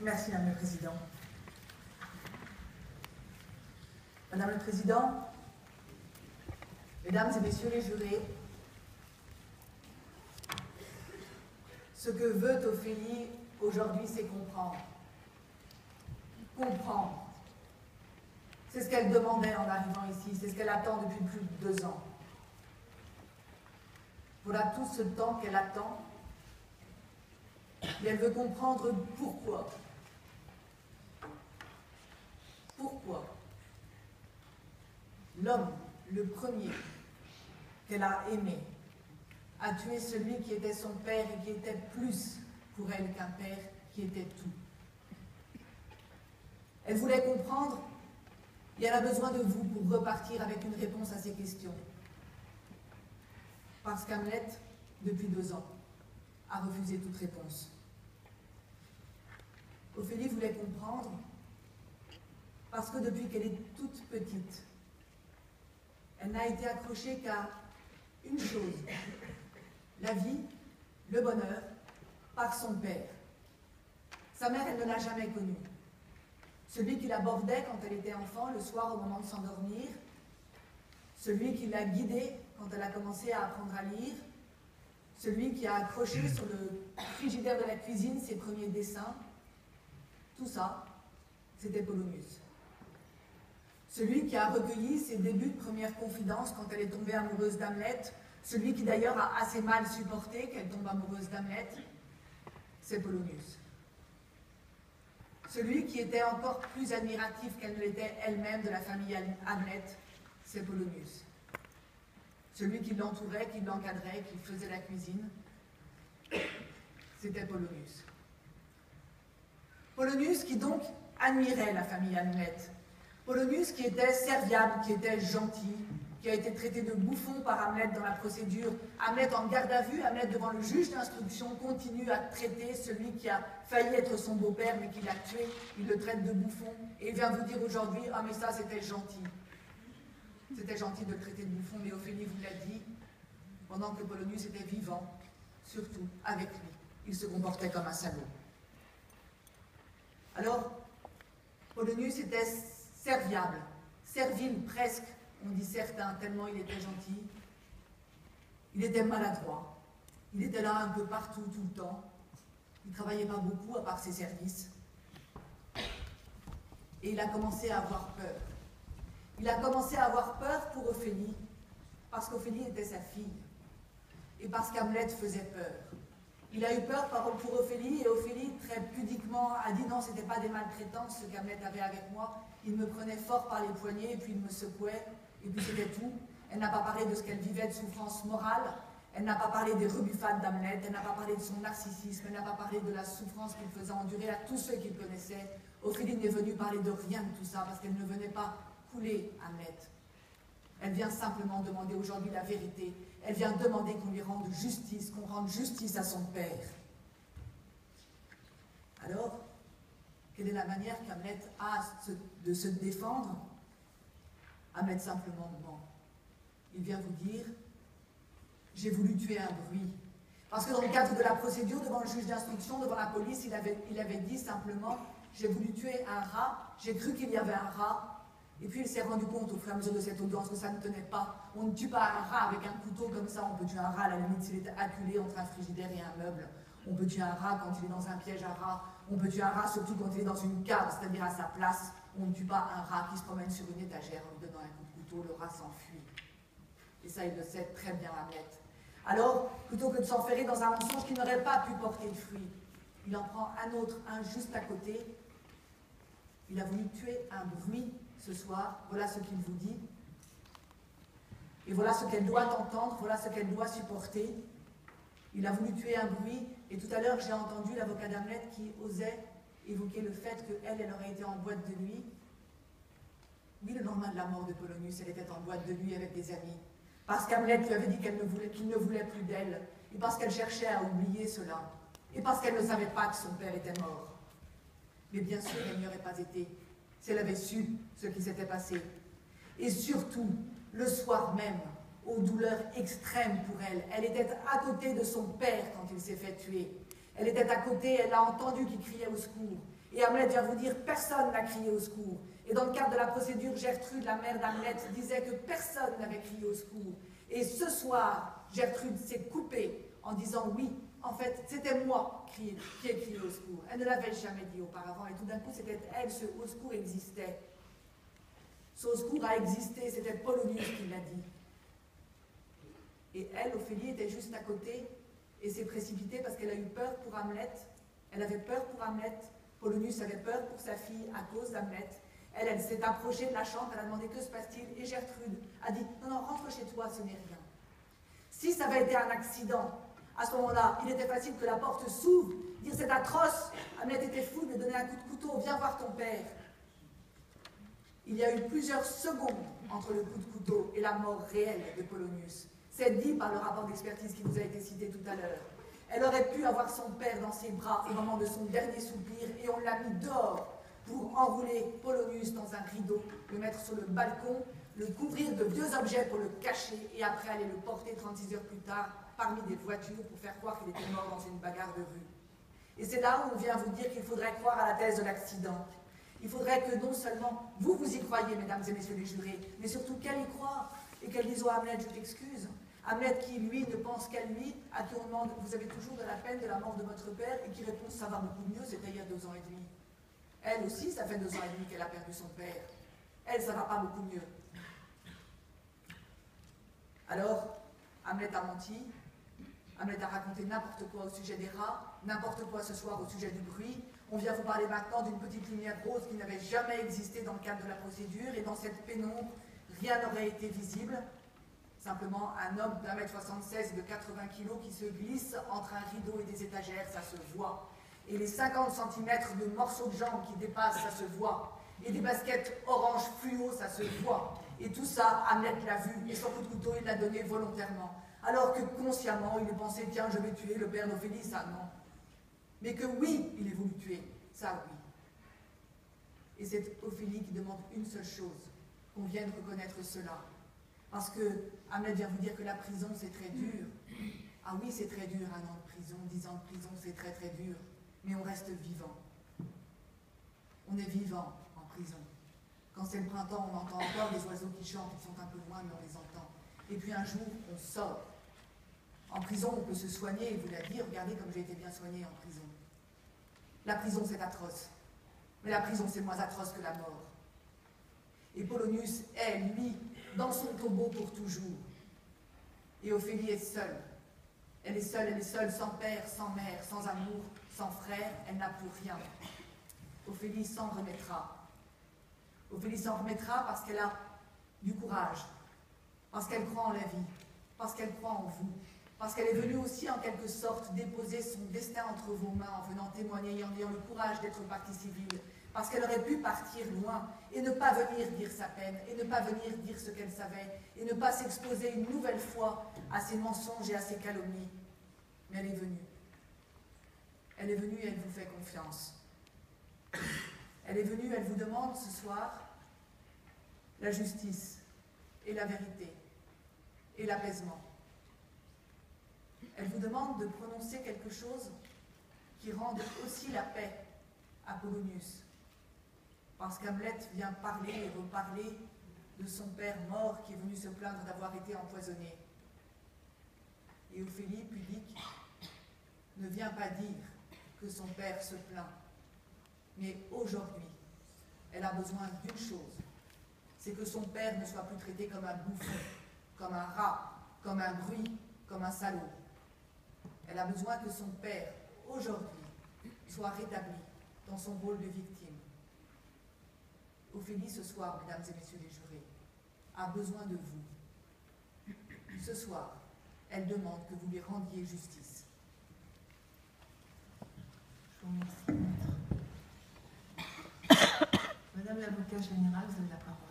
Merci, Madame le Président. Madame le Président, Mesdames et Messieurs les jurés, ce que veut Ophélie aujourd'hui, c'est comprendre. Comprendre. C'est ce qu'elle demandait en arrivant ici, c'est ce qu'elle attend depuis plus de 2 ans. Voilà tout ce temps qu'elle attend, et elle veut comprendre pourquoi. Pourquoi l'homme, le premier qu'elle a aimé, a tué celui qui était son père et qui était plus pour elle qu'un père, qui était tout. Elle voulait comprendre, et elle a besoin de vous pour repartir avec une réponse à ces questions. Parce qu'Hamlet, depuis 2 ans, a refusé toute réponse. Ophélie voulait comprendre parce que depuis qu'elle est toute petite, elle n'a été accrochée qu'à une chose, la vie, le bonheur, par son père. Sa mère, elle ne l'a jamais connu. Celui qui l'abordait quand elle était enfant, le soir au moment de s'endormir, celui qui l'a guidée quand elle a commencé à apprendre à lire, celui qui a accroché sur le frigidaire de la cuisine ses premiers dessins, tout ça, c'était Polonius. Celui qui a recueilli ses débuts de première confidence quand elle est tombée amoureuse d'Hamlet, celui qui d'ailleurs a assez mal supporté qu'elle tombe amoureuse d'Hamlet, c'est Polonius. Celui qui était encore plus admiratif qu'elle ne l'était elle-même de la famille Hamlet, c'est Polonius. Celui qui l'entourait, qui l'encadrait, qui faisait la cuisine, c'était Polonius. Polonius qui donc admirait la famille Hamlet. Polonius qui était serviable, qui était gentil, qui a été traité de bouffon par Hamlet dans la procédure. Hamlet en garde à vue, Hamlet devant le juge d'instruction continue à traiter celui qui a failli être son beau-père mais qui l'a tué. Il le traite de bouffon et il vient vous dire aujourd'hui « Ah mais ça c'était gentil ». C'était gentil de le traiter de bouffon, mais Ophélie vous l'a dit, pendant que Polonius était vivant, surtout avec lui, il se comportait comme un salaud. Alors, Polonius était serviable, servile presque, on dit certains, tellement il était gentil. Il était maladroit, il était là un peu partout, tout le temps. Il ne travaillait pas beaucoup à part ses services. Et il a commencé à avoir peur. Il a commencé à avoir peur pour Ophélie, parce qu'Ophélie était sa fille, et parce qu'Hamlet faisait peur. Il a eu peur pour Ophélie, et Ophélie, très pudiquement, a dit non, ce n'était pas des maltraitances ce qu'Hamlet avait avec moi. Il me prenait fort par les poignets, et puis il me secouait, et puis c'était tout. Elle n'a pas parlé de ce qu'elle vivait de souffrance morale, elle n'a pas parlé des rebuffades d'Hamlet, elle n'a pas parlé de son narcissisme, elle n'a pas parlé de la souffrance qu'il faisait endurer à tous ceux qu'il connaissait. Ophélie n'est venue parler de rien de tout ça, parce qu'elle ne venait pas couler Hamlet. Elle vient simplement demander aujourd'hui la vérité. Elle vient demander qu'on lui rende justice, qu'on rende justice à son père. Alors, quelle est la manière qu'Hamlet a de se défendre? Hamlet simplement ment. Il vient vous dire « J'ai voulu tuer un bruit ». Parce que dans le cadre de la procédure, devant le juge d'instruction, devant la police, il avait dit simplement « J'ai voulu tuer un rat, j'ai cru qu'il y avait un rat ». Et puis il s'est rendu compte au fur et à mesure de cette audience que ça ne tenait pas. On ne tue pas un rat avec un couteau comme ça, on peut tuer un rat à la limite s'il est acculé entre un frigidaire et un meuble. On peut tuer un rat quand il est dans un piège à rat. On peut tuer un rat surtout quand il est dans une cave, c'est-à-dire à sa place. On ne tue pas un rat qui se promène sur une étagère en lui donnant un coup de couteau, le rat s'enfuit. Et ça, il le sait très bien, Hamlet. Alors, plutôt que de s'enferrer dans un mensonge qui n'aurait pas pu porter de fruit, il en prend un autre, un juste à côté. Il a voulu tuer un bruit ce soir, voilà ce qu'il vous dit. Et voilà ce qu'elle doit entendre, voilà ce qu'elle doit supporter. Il a voulu tuer un bruit, et tout à l'heure j'ai entendu l'avocat d'Hamlet qui osait évoquer le fait qu'elle aurait été en boîte de nuit. Oui, le lendemain de la mort de Polonius, elle était en boîte de nuit avec des amis. Parce qu'Hamlet lui avait dit qu'il ne voulait plus d'elle, et parce qu'elle cherchait à oublier cela, et parce qu'elle ne savait pas que son père était mort. Mais bien sûr, elle n'y aurait pas été, si elle avait su ce qui s'était passé. Et surtout, le soir même, aux douleurs extrêmes pour elle, elle était à côté de son père quand il s'est fait tuer. Elle était à côté, elle a entendu qu'il criait au secours. Et Hamlet vient vous dire, personne n'a crié au secours. Et dans le cadre de la procédure, Gertrude, la mère d'Hamlet, disait que personne n'avait crié au secours. Et ce soir, Gertrude s'est coupée en disant, oui, en fait, c'était moi qui ai crié au secours. Elle ne l'avait jamais dit auparavant. Et tout d'un coup, c'était elle, ce au secours existait. Ce au secours a existé, c'était Polonius qui l'a dit. Et elle, Ophélie, était juste à côté et s'est précipitée parce qu'elle a eu peur pour Hamlet. Elle avait peur pour Hamlet. Polonius avait peur pour sa fille à cause d'Hamlet. Elle s'est approchée de la chambre, elle a demandé que se passe-t-il, et Gertrude a dit non, non, rentre chez toi, ce n'est rien. Si ça avait été un accident, à ce moment-là, il était facile que la porte s'ouvre, dire c'est atroce, Hamlet était fou, lui donner un coup de couteau, viens voir ton père. Il y a eu plusieurs secondes entre le coup de couteau et la mort réelle de Polonius. C'est dit par le rapport d'expertise qui vous a été cité tout à l'heure. Elle aurait pu avoir son père dans ses bras au moment de son dernier soupir et on l'a mis dehors pour enrouler Polonius dans un rideau, le mettre sur le balcon, le couvrir de vieux objets pour le cacher et après aller le porter 36 heures plus tard parmi des voitures pour faire croire qu'il était mort dans une bagarre de rue. Et c'est là où on vient vous dire qu'il faudrait croire à la thèse de l'accident. Il faudrait que non seulement vous y croyez, mesdames et messieurs les jurés, mais surtout qu'elle y croit et qu'elle dise au Hamlet, je t'excuse. Hamlet qui, lui, ne pense qu'à lui, à qui on demande, vous avez toujours de la peine de la mort de votre père, et qui répond, ça va beaucoup mieux, c'était il y a 2 ans et demi. Elle aussi, ça fait 2 ans et demi qu'elle a perdu son père. Elle, ça va pas beaucoup mieux. Alors, Hamlet a menti, Hamlet a raconté n'importe quoi au sujet des rats, n'importe quoi ce soir au sujet du bruit. On vient vous parler maintenant d'une petite lumière rose qui n'avait jamais existé dans le cadre de la procédure, et dans cette pénombre, rien n'aurait été visible. Simplement un homme d'1m76 de 80 kg qui se glisse entre un rideau et des étagères, ça se voit. Et les 50 cm de morceaux de jambes qui dépassent, ça se voit. Et des baskets orange fluo, ça se voit. Et tout ça, Hamlet l'a vu, et son coup de couteau, il l'a donné volontairement. Alors que consciemment, il pensait, tiens, je vais tuer le père d'Ophélie, ça non. Mais que oui, il est voulu tuer, ça oui. Et c'est Ophélie qui demande une seule chose, qu'on vienne reconnaître cela. Parce que Hamlet vient vous dire que la prison, c'est très dur. Ah oui, c'est très dur, 1 an de prison, 10 ans de prison, c'est très très dur. Mais on reste vivant. On est vivant en prison. Quand c'est le printemps, on entend encore les oiseaux qui chantent, ils sont un peu loin, mais on les entend. Et puis un jour, on sort. En prison, on peut se soigner, et vous l'a dit, regardez comme j'ai été bien soigné en prison. La prison, c'est atroce. Mais la prison, c'est moins atroce que la mort. Et Polonius est, lui, dans son tombeau pour toujours. Et Ophélie est seule. Elle est seule, sans père, sans mère, sans amour, sans frère, elle n'a plus rien. Ophélie s'en remettra. Ophélie s'en remettra parce qu'elle a du courage, parce qu'elle croit en la vie, parce qu'elle croit en vous, parce qu'elle est venue aussi en quelque sorte déposer son destin entre vos mains en venant témoigner, en ayant le courage d'être partie civile, parce qu'elle aurait pu partir loin et ne pas venir dire sa peine, et ne pas venir dire ce qu'elle savait, et ne pas s'exposer une nouvelle fois à ses mensonges et à ses calomnies. Mais elle est venue. Elle est venue et elle vous fait confiance. Elle est venue, elle vous demande ce soir la justice et la vérité et l'apaisement. Elle vous demande de prononcer quelque chose qui rende aussi la paix à Polonius. Parce qu'Hamlet vient parler et reparler de son père mort qui est venu se plaindre d'avoir été empoisonné. Et Ophélie, pudique, ne vient pas dire que son père se plaint. Mais aujourd'hui, elle a besoin d'une chose, c'est que son père ne soit plus traité comme un bouffon, comme un rat, comme un bruit, comme un salaud. Elle a besoin que son père, aujourd'hui, soit rétabli dans son rôle de victime. Ophélie, ce soir, mesdames et messieurs les jurés, a besoin de vous. Ce soir, elle demande que vous lui rendiez justice. Je vous remercie, maître. Madame l'avocate générale, vous avez la parole.